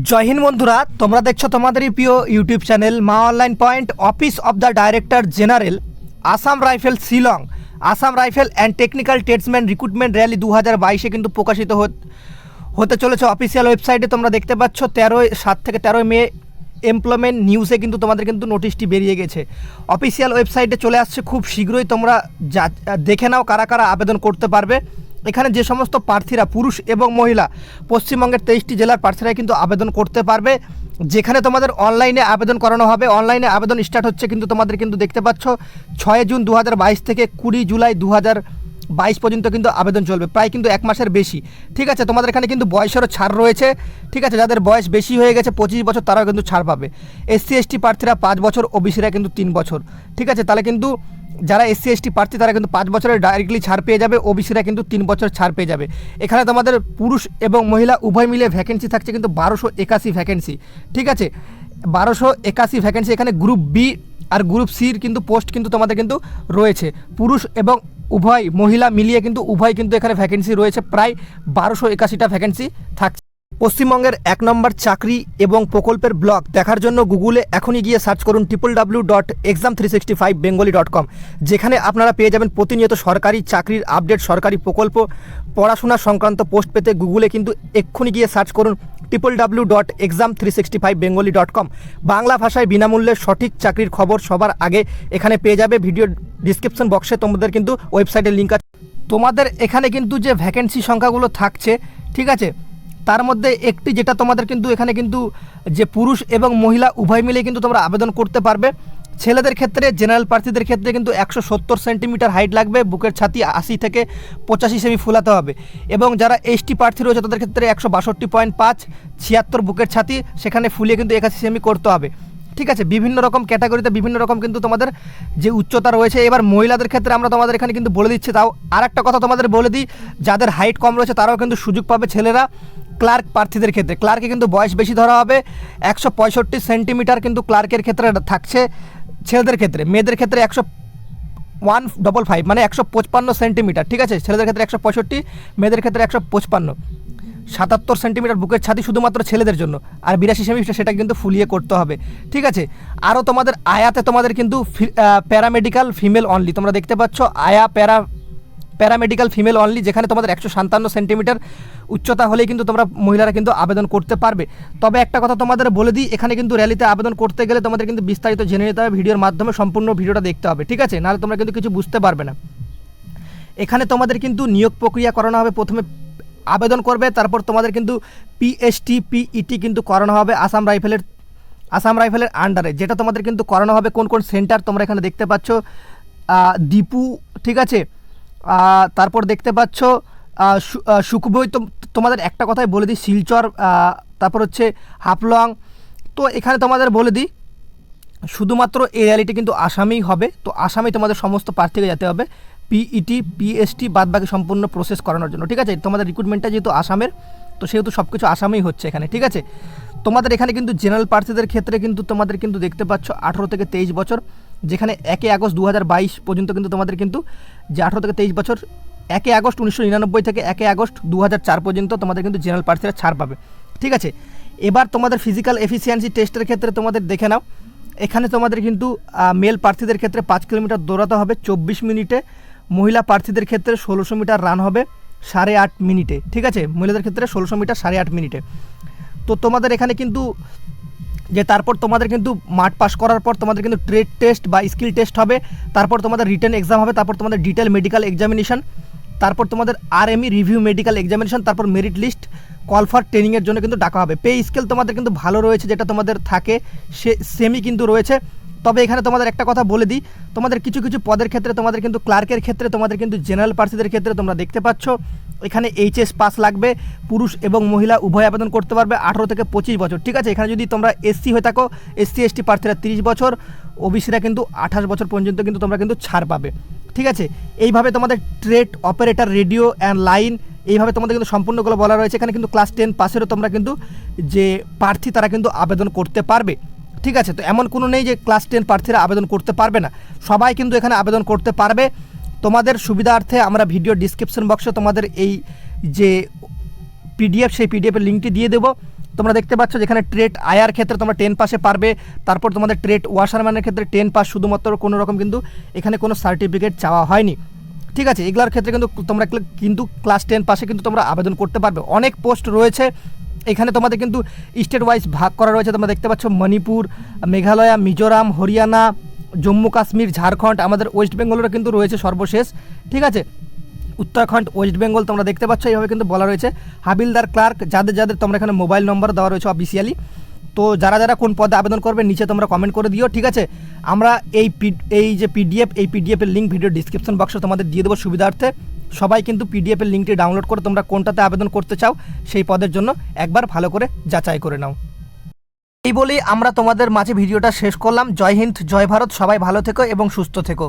জয় হিন্দ বন্ধুরা, তোমরা দেখছো তোমাদেরই প্রিয় ইউটিউব চ্যানেল মা online point. Office of the director general Assam rifle Shillong, Assam rifle and technical tradesman recruitment rally 2022 কিন্তু প্রকাশিত হতে চলেছে অফিসিয়াল ওয়েবসাইটে। তোমরা দেখতে পাচ্ছ 7 থেকে 13 মে এমপ্লয়মেন্ট নিউজে কিন্তু তোমাদের কিন্তু নোটিশটি বেরিয়ে গেছে। অফিসিয়াল ওয়েবসাইটে চলে আসছে খুব শীঘ্রই। তোমরা দেখে নাও কারা কারা আবেদন করতে পারবে। এখানে যে সমস্ত প্রার্থীরা পুরুষ এবং মহিলা পশ্চিমবঙ্গের 23টি জেলার প্রার্থীরা কিন্তু আবেদন করতে পারবে, যেখানে তোমাদের অনলাইনে আবেদন করানো হবে। অনলাইনে আবেদন স্টার্ট হচ্ছে কিন্তু তোমাদের কিন্তু দেখতে পাচ্ছ 6 জুন 2022 থেকে 20 জুলাই 2022 পর্যন্ত কিন্তু আবেদন চলবে, প্রায় কিন্তু 1 মাসের বেশি। ঠিক আছে, তোমাদের এখানে কিন্তু বয়সেরও ছাড় রয়েছে। ঠিক আছে, যাদের বয়স বেশি হয়ে গেছে 25 বছর তারাও কিন্তু ছাড় পাবে। এসসি এসটি প্রার্থীরা 5 বছর, ওবিসিরা কিন্তু 3 বছর। ঠিক আছে, তাহলে কিন্তু যারা এসসি এসটি প্রার্থী তারা কিন্তু 5 বছরের ডাইরেক্টলি ছাড় পেয়ে যাবে, ওবিসিরা কিন্তু 3 বছর ছাড় পেয়ে যাবে। এখানে তোমাদের পুরুষ এবং মহিলা উভয় মিলে ভ্যাকেন্সি থাকছে কিন্তু 1281 ভ্যাকেন্সি। ঠিক আছে, 1281 ভ্যাকেন্সি। এখানে গ্রুপ বি আর গ্রুপ সির কিন্তু পোস্ট কিন্তু তোমাদের কিন্তু রয়েছে। পুরুষ এবং উভয় মহিলা মিলিয়ে কিন্তু উভয় কিন্তু এখানে ভ্যাকেন্সি রয়েছে, প্রায় 1281টা ভ্যাকেন্সি থাকছে। পশ্চিমবঙ্গের 1 নম্বর চাকরি এবং প্রকল্পের ব্লগ দেখার জন্য গুগলে এখনই গিয়ে সার্চ করুন www.exam365bengali.com, যেখানে আপনারা পেয়ে যাবেন প্রতিনিয়ত সরকারি চাকরির আপডেট, সরকারি প্রকল্প, পড়াশোনা সংক্রান্ত পোস্ট পেতে গুগলে কিন্তু এক্ষুনি গিয়ে সার্চ করুন www.exam365bengali.com। বাংলা ভাষায় বিনামূল্যে সঠিক চাকরির খবর সবার আগে এখানে পেয়ে যাবে। ভিডিও ডিসক্রিপশন বক্সে তোমাদের কিন্তু ওয়েবসাইটের লিঙ্ক আছে। তোমাদের এখানে কিন্তু যে ভ্যাকেন্সি সংখ্যাগুলো থাকছে, ঠিক আছে, তার মধ্যে একটি যেটা তোমাদের কিন্তু এখানে কিন্তু যে পুরুষ এবং মহিলা উভয় মিলে কিন্তু তোমরা আবেদন করতে পারবে। ছেলেদের ক্ষেত্রে জেনারেল প্রার্থীদের ক্ষেত্রে কিন্তু 170 সেন্টিমিটার হাইট লাগবে, বুকের ছাতি 80 থেকে 85 সেমি ফুলাতে হবে। এবং যারা এসটি প্রার্থী রয়েছে তাদের ক্ষেত্রে 162.5, 76 বুকের ছাতি, সেখানে ফুলিয়ে কিন্তু 81 সেমি করতে হবে। ঠিক আছে, বিভিন্ন রকম ক্যাটাগরিতে বিভিন্ন রকম কিন্তু তোমাদের যে উচ্চতা রয়েছে। এবার মহিলাদের ক্ষেত্রে আমরা তোমাদের এখানে কিন্তু বলে দিচ্ছি। তাও আর একটা কথা তোমাদের বলে দিই, যাদের হাইট কম রয়েছে তারাও কিন্তু সুযোগ পাবে। ছেলেরা ক্লার্ক প্রার্থীদের ক্ষেত্রে ক্লার্কে কিন্তু বয়স বেশি ধরা হবে, 165 সেন্টিমিটার কিন্তু ক্লার্কের ক্ষেত্রে থাকছে ছেলেদের ক্ষেত্রে। মেয়েদের ক্ষেত্রে 155 মানে 155 সেন্টিমিটার। ঠিক আছে, ছেলেদের ক্ষেত্রে 165, মেয়েদের ক্ষেত্রে 155। 77 সেন্টিমিটার বুকের ছাতি শুধুমাত্র ছেলেদের জন্য, আর 82 সেমি সেটা কিন্তু ফুলিয়ে করতে হবে। ঠিক আছে, আরও তোমাদের আয়াতে তোমাদের কিন্তু প্যারামেডিক্যাল ফিমেল অনলি তোমরা দেখতে পাচ্ছ, আয়া প্যারামেডিক্যাল ফিমেল অনলি, যেখানে তোমাদের 157 সেন্টিমিটার উচ্চতা হলেই কিন্তু তোমরা মহিলারা কিন্তু আবেদন করতে পারবে। তবে একটা কথা তোমাদের বলে দিই, এখানে কিন্তু র্যালিতে আবেদন করতে গেলে তোমাদের কিন্তু বিস্তারিত জেনে নিতে হবে, ভিডিওর মাধ্যমে সম্পূর্ণ ভিডিওটা দেখতে হবে। ঠিক আছে, নাহলে তোমরা কিন্তু কিছু বুঝতে পারবে না। এখানে তোমাদের কিন্তু নিয়োগ প্রক্রিয়া করানো হবে। প্রথমে আবেদন করবে, তারপর তোমাদের কিন্তু পিএসটি পিইটি কিন্তু করানো হবে আসাম রাইফেলের আন্ডারে, যেটা তোমাদের কিন্তু করানো হবে। কোন কোন সেন্টার তোমরা এখানে দেখতে পাচ্ছ, দীপু, ঠিক আছে, তারপর দেখতে পাচ্ছ সুখবই। তোমাদের একটা কথাই বলে দিই, শিলচর, তারপর হচ্ছে হাফলং। তো এখানে তোমাদের বলে দিই শুধুমাত্র এই র্যালিটি কিন্তু আসামেই হবে। তো আসামেই তোমাদের সমস্ত প্রার্থীকে যেতে হবে পিইটি পিএসটি বাদবাকি সম্পূর্ণ প্রসেস করানোর জন্য। ঠিক আছে, তোমাদের রিক্রুটমেন্টটা যেহেতু আসামের, তো সেহেতু সব কিছু আসামেই হচ্ছে এখানে। ঠিক আছে, তোমাদের এখানে কিন্তু জেনারেল প্রার্থীদের ক্ষেত্রে কিন্তু তোমাদের কিন্তু দেখতে পাচ্ছ 18 থেকে 23 বছর, যেখানে 1 আগস্ট 2022 পর্যন্ত কিন্তু তোমাদের কিন্তু যে 18 থেকে 23 বছর, 1 আগস্ট 1999 থেকে 1 আগস্ট 2004 পর্যন্ত তোমাদের কিন্তু জেনারেল প্রার্থীরা ছাড় পাবে। ঠিক আছে, এবার তোমাদের ফিজিক্যাল এফিসিয়েন্সি টেস্টের ক্ষেত্রে তোমাদের দেখে নাও। এখানে তোমাদের কিন্তু মেল প্রার্থীদের ক্ষেত্রে 5 কিলোমিটার দৌড়াতে হবে 24 মিনিটে, মহিলা প্রার্থীদের ক্ষেত্রে 1600 মিটার রান হবে 8.5 মিনিটে। ঠিক আছে, মহিলাদের ক্ষেত্রে 1600 মিটার 8.5 মিনিটে। তো তোমাদের এখানে কিন্তু যে তারপর তোমাদের কিন্তু মাঠ পাস করার পর তোমাদের কিন্তু ট্রেড টেস্ট বা স্কিল টেস্ট হবে, তারপর তোমাদের রিটেন এক্সাম হবে, তারপর তোমাদের ডিটেল মেডিকেল এক্সামিনেশন, তারপর তোমাদের আরএমই রিভিউ মেডিকেল এক্সামিনেশন, তারপর মেরিট লিস্ট, কল ফর ট্রেনিংয়ের জন্য কিন্তু ডাকা হবে। পে স্কেল তোমাদের কিন্তু ভালো রয়েছে, যেটা তোমাদের থাকে সে সেমই কিন্তু রয়েছে। তবে এখানে তোমাদের একটা কথা বলে দিই, তোমাদের কিছু কিছু পদের ক্ষেত্রে তোমাদের কিন্তু ক্লার্কের ক্ষেত্রে তোমাদের কিন্তু জেনারেল প্রার্থীদের ক্ষেত্রে তোমরা দেখতে পাচ্ছ এখানে এইচএস পাস লাগবে। পুরুষ এবং মহিলা উভয় আবেদন করতে পারবে 18 থেকে 25 বছর। ঠিক আছে, এখানে যদি তোমরা এসসি হয়ে থাকো, এসসি এসটি প্রার্থীরা 30 বছর, ওবিসিরা কিন্তু 28 বছর পর্যন্ত কিন্তু তোমরা কিন্তু ছাড় পাবে। ঠিক আছে, এইভাবে তোমাদের trade operator, radio and line, এইভাবে তোমাদের কিন্তু সম্পূর্ণগুলো বলা রয়েছে। এখানে কিন্তু ক্লাস 10 পাসেরও তোমরা কিন্তু যে প্রার্থী তারা কিন্তু আবেদন করতে পারবে। ঠিক আছে, তো এমন কোনো নেই যে ক্লাস 10 প্রার্থীরা আবেদন করতে পারবে না, সবাই কিন্তু এখানে আবেদন করতে পারবে। তোমাদের সুবিধার্থে আমরা ভিডিও ডিসক্রিপশন বক্সে তোমাদের এই যে পিডিএফ, সেই পিডিএফের লিঙ্কটি দিয়ে দেবো। তোমরা দেখতে পাচ্ছ যেখানে ট্রেড আয়ার ক্ষেত্রে তোমরা 10 পাসে পারবে, তারপর তোমাদের ট্রেড ওয়াশারম্যানের ক্ষেত্রে 10 পাস, শুধুমাত্র কোনো রকম কিন্তু এখানে কোনো সার্টিফিকেট চাওয়া হয়নি। ঠিক আছে, এগুলোর ক্ষেত্রে কিন্তু তোমরা কিন্তু ক্লাস 10 পাসে কিন্তু তোমরা আবেদন করতে পারবে। অনেক পোস্ট রয়েছে এখানে, তোমাদের কিন্তু স্টেট ওয়াইজ ভাগ করা রয়েছে। তোমরা দেখতে পাচ্ছ মণিপুর, মেঘালয়, মিজোরাম, হরিয়ানা, জম্মু কাশ্মীর, ঝাড়খণ্ড, আমাদের ওয়েস্ট বেঙ্গলেরও কিন্তু রয়েছে সর্বশেষ। ঠিক আছে, উত্তরাখণ্ড, ওয়েস্ট বেঙ্গল তোমরা দেখতে পাচ্ছ, এইভাবে কিন্তু বলা রয়েছে। হাবিলদার, ক্লার্ক, যাদের তোমরা এখানে মোবাইল নম্বর দেওয়া রয়েছে অফিসিয়ালি। তো যারা কোন পদে আবেদন করবে নিচে তোমরা কমেন্ট করে দিও। ঠিক আছে, আমরা এই যে পিডিএফের লিঙ্ক ভিডিও ডিসক্রিপশন বক্সে তোমাদের দিয়ে দেবো সুবিধার্থে। সবাই কিন্তু পিডিএফের লিঙ্কটি ডাউনলোড করে তোমরা কোনটাতে আবেদন করতে চাও সেই পদের জন্য একবার ভালো করে যাচাই করে নাও। এই বলেই আমরা তোমাদের মাঝে ভিডিওটা শেষ করলাম। জয় হিন্দ, জয় ভারত, সবাই ভালো থেকো এবং সুস্থ থেকো।